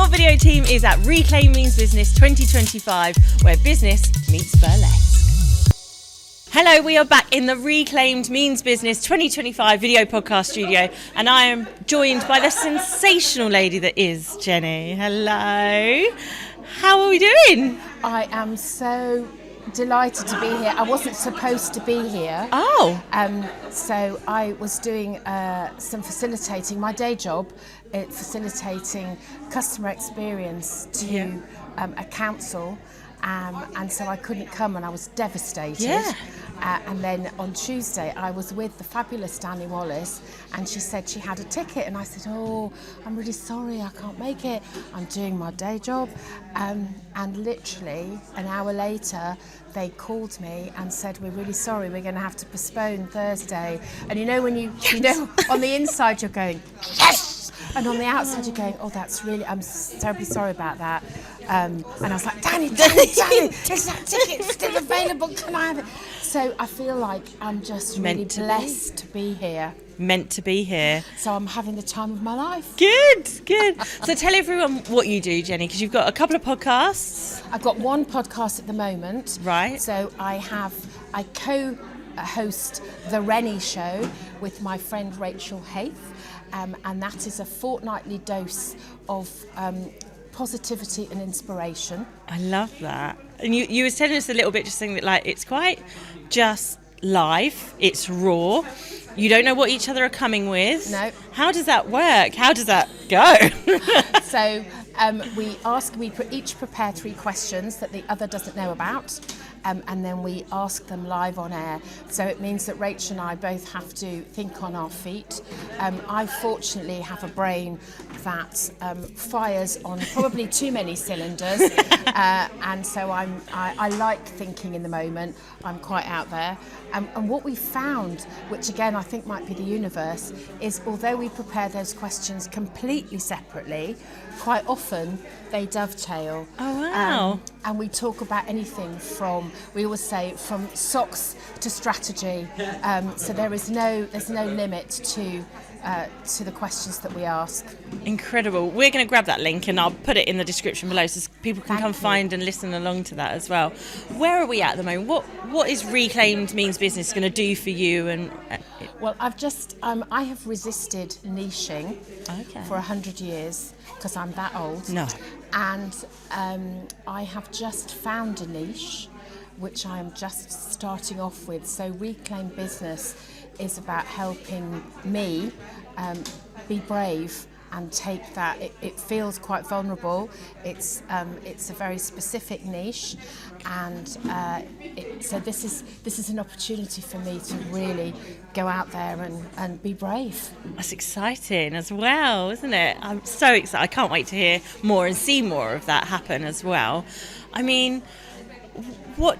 Your video team is at Reclaim Means Business 2025, where business meets burlesque. Hello, we are back in the Reclaimed Means Business 2025 video podcast studio, and I am joined by the sensational lady that is Jenny. Hello. How are we doing? I am so delighted to be here. I wasn't supposed to be here. Oh. So I was doing some facilitating. My day job, it's facilitating customer experience to a council. And so I couldn't come and I was devastated. Yeah. And then on Tuesday I was with the fabulous Danny Wallace, and she said she had a ticket, and I said, oh, I'm really sorry, I can't make it, I'm doing my day job. And literally an hour later they called me and said, we're really sorry, we're going to have to postpone Thursday. And you know when you know on the inside you're going, yes! And on the outside you're going, oh, that's really, I'm terribly sorry about that. And I was like, Danny, is that ticket still available? Can I have it? So I feel like I'm just really blessed to be here. Meant to be here. So I'm having the time of my life. Good. So tell everyone what you do, Jenny, because you've got a couple of podcasts. I've got one podcast at the moment. Right. So I co-host the Rennie Show with my friend Rachael, and that is a fortnightly dose of positivity and inspiration. I love that. And you were telling us a little bit, just saying that like it's quite just live, it's raw. You don't know what each other are coming with. No. How does that work? How does that go? So we each prepare 3 questions that the other doesn't know about. And then we ask them live on air. So it means that Rach and I both have to think on our feet. I fortunately have a brain that fires on probably too many cylinders, and so I like thinking in the moment. I'm quite out there. And what we found, which again I think might be the universe, is although we prepare those questions completely separately, quite often they dovetail. Oh wow! And we talk about anything from, we always say, from socks to strategy. So there's no limit to the questions that we ask. Incredible. We're going to grab that link and I'll put it in the description below so people can come find and listen along to that as well. Where are we at the moment? What is Reclaimed Means Business going to do for you? And well, I've just I have resisted niching for 100 years because I'm that old. No. And I have just found a niche which I am just starting off with. So Reclaim Business is about helping me be brave and take that. It feels quite vulnerable. It's a very specific niche, and so this is an opportunity for me to really go out there and be brave. That's exciting as well, isn't it? I'm so excited. I can't wait to hear more and see more of that happen as well. I mean, what?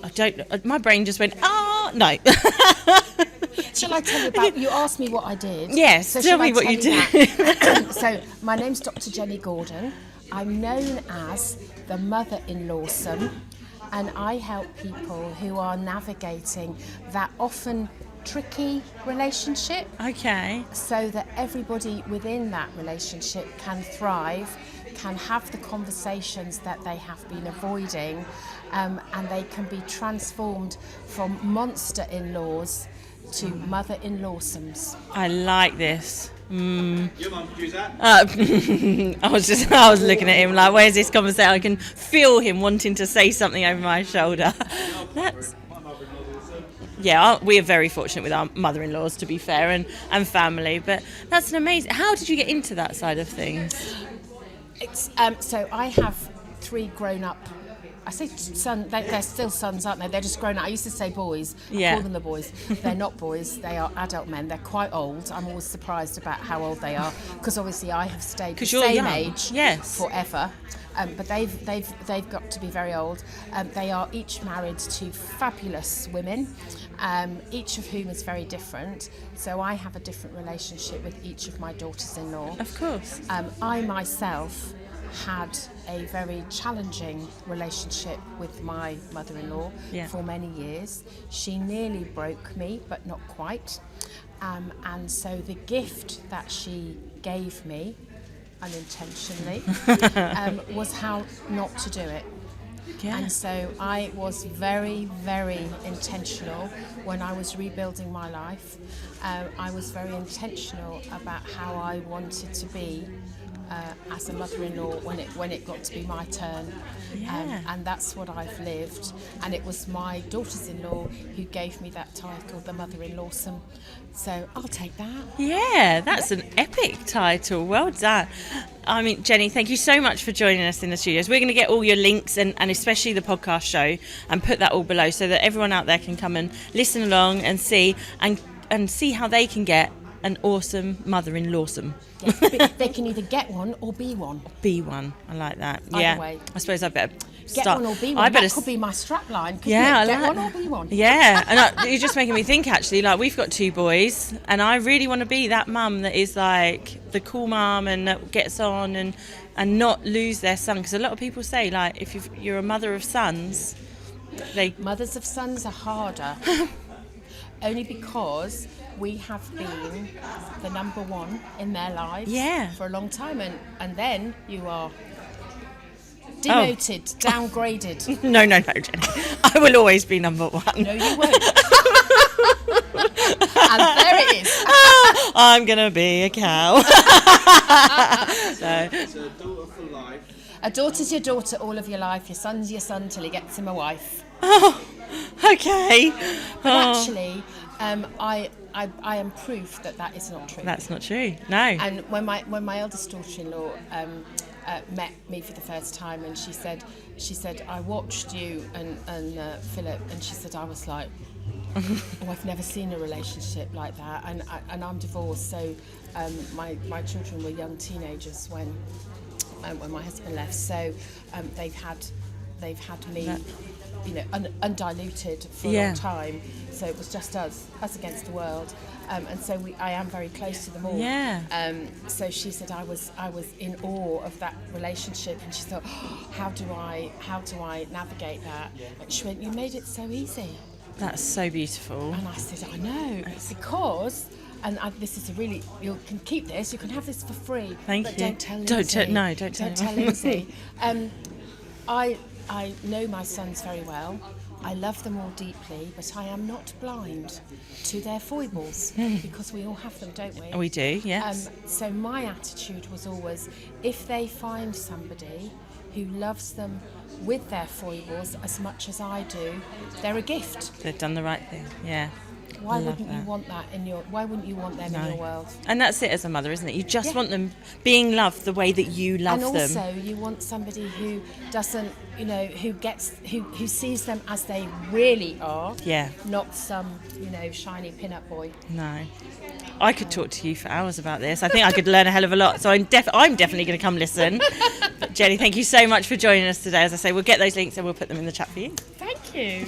I don't know. My brain just went, no. Shall I tell you about, you asked me what I did. Yes, so tell me what you did. So my name's Dr. Jenny Gordon. I'm known as the Mother-in-Lawesome, and I help people who are navigating that often tricky relationship. Okay. So that everybody within that relationship can thrive, can have the conversations that they have been avoiding, and they can be transformed from monster in-laws to mother-in-lawsomes. I like this. Your mum produced that? I was looking at him like, where's this conversation? I can feel him wanting to say something over my shoulder. We are very fortunate with our mother-in-laws, to be fair, and family. But that's an amazing. How did you get into that side of things? It's so I have 3 grown-up. I say son, they're still sons, aren't they? They're just grown up. I used to say boys. I call them the boys. They're not boys. They are adult men. They're quite old. I'm always surprised about how old they are, because obviously I have stayed the same age forever. But they've got to be very old. They are each married to fabulous women, each of whom is very different. So I have a different relationship with each of my daughters-in-law. Of course. I myself had a very challenging relationship with my mother-in-law for many years. She nearly broke me, but not quite. And so the gift that she gave me unintentionally, was how not to do it. Yeah. And so I was very, very intentional when I was rebuilding my life. I was very intentional about how I wanted to be as a mother-in-law when it got to be my turn. And that's what I've lived. And it was my daughters-in-law who gave me that title, the Mother-in-Lawesome. So I'll take that. Yeah, that's an epic title. Well done. I mean, Jenny, thank you so much for joining us in the studios. We're going to get all your links and especially the podcast show and put that all below so that everyone out there can come and listen along and see how they can get an awesome mother-in-lawsome. Yes, they can either get one or be one. Be one. I like that. Either way. I suppose I better Get start. one or be one. That could be my strap line. Yeah, Get one or be one. Yeah, and you're just making me think actually, like we've got 2 boys and I really want to be that mum that is like the cool mum and that gets on and not lose their son, because a lot of people say like if you're a mother of sons, mothers of sons are harder. Only because we have been the number one in their lives for a long time, and then you are demoted, downgraded. No, Jenny. I will always be number one. No, you won't. And there it is. I'm going to be a cow. It's a daughter for life. A daughter's your daughter all of your life. Your son's your son till he gets him a wife. Oh, okay. But actually, I am proof that is not true. That's not true. No. And when my eldest daughter-in-law met me for the first time, and she said, I watched you and Philip, and she said, I was like, I've never seen a relationship like that, and I'm divorced, so my children were young teenagers when my husband left, so they've had me, undiluted for a long time. So it was just us against the world, and so I am very close to them all. Yeah. So she said I was in awe of that relationship, and she thought, how do I navigate that? And she went, you made it so easy. That's so beautiful. And I said, I know, because. And this is you can keep this. You can have this for free. Thank but you. Don't tell Lindsay. Don't tell Lindsay. I know my sons very well. I love them all deeply, but I am not blind to their foibles because we all have them, don't we? We do, yes. So my attitude was always, if they find somebody who loves them with their foibles as much as I do, they're a gift. They've done the right thing. Yeah. Why wouldn't you want that why wouldn't you want them in your world? And that's it as a mother, isn't it? You just want them being loved the way that you love them. And also you want somebody who doesn't, who sees them as they really are. Yeah. Not some, shiny pin-up boy. No. I could talk to you for hours about this. I think I could learn a hell of a lot. So I'm definitely going to come listen. But Jenny, thank you so much for joining us today. As I say, we'll get those links and we'll put them in the chat for you. Thank you.